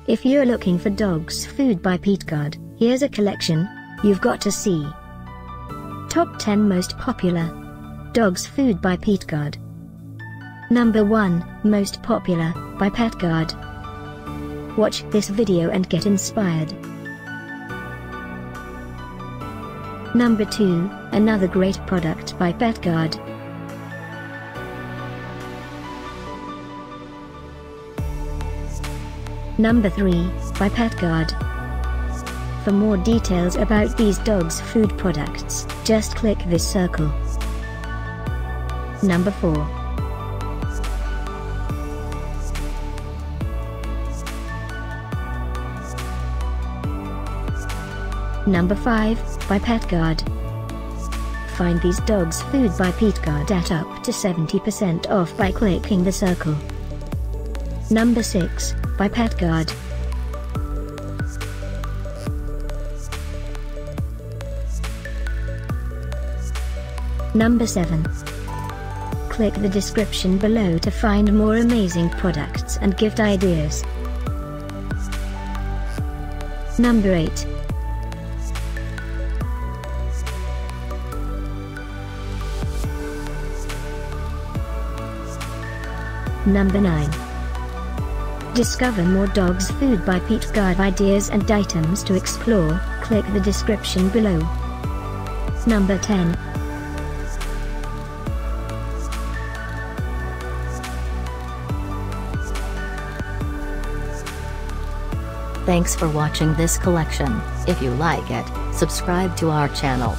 If you're looking for dogs food by Petguard, here's a collection you've got to see. Top 10 most popular dogs food by Petguard. Number 1, most popular, by Petguard. Watch this video and get inspired. Number 2, another great product by Petguard. Number 3, by Petguard. For more details about these dogs' food products, just click this circle. Number 4. Number 5, by Petguard. Find these dogs food by Petguard at up to 70% off by clicking the circle. Number 6, by Petguard. Number 7. Click the description below to find more amazing products and gift ideas. Number 8. Number 9. Discover more dogs food by Petguard ideas and items to explore, click the description below. Number 10. Thanks for watching this collection. If you like it, subscribe to our channel.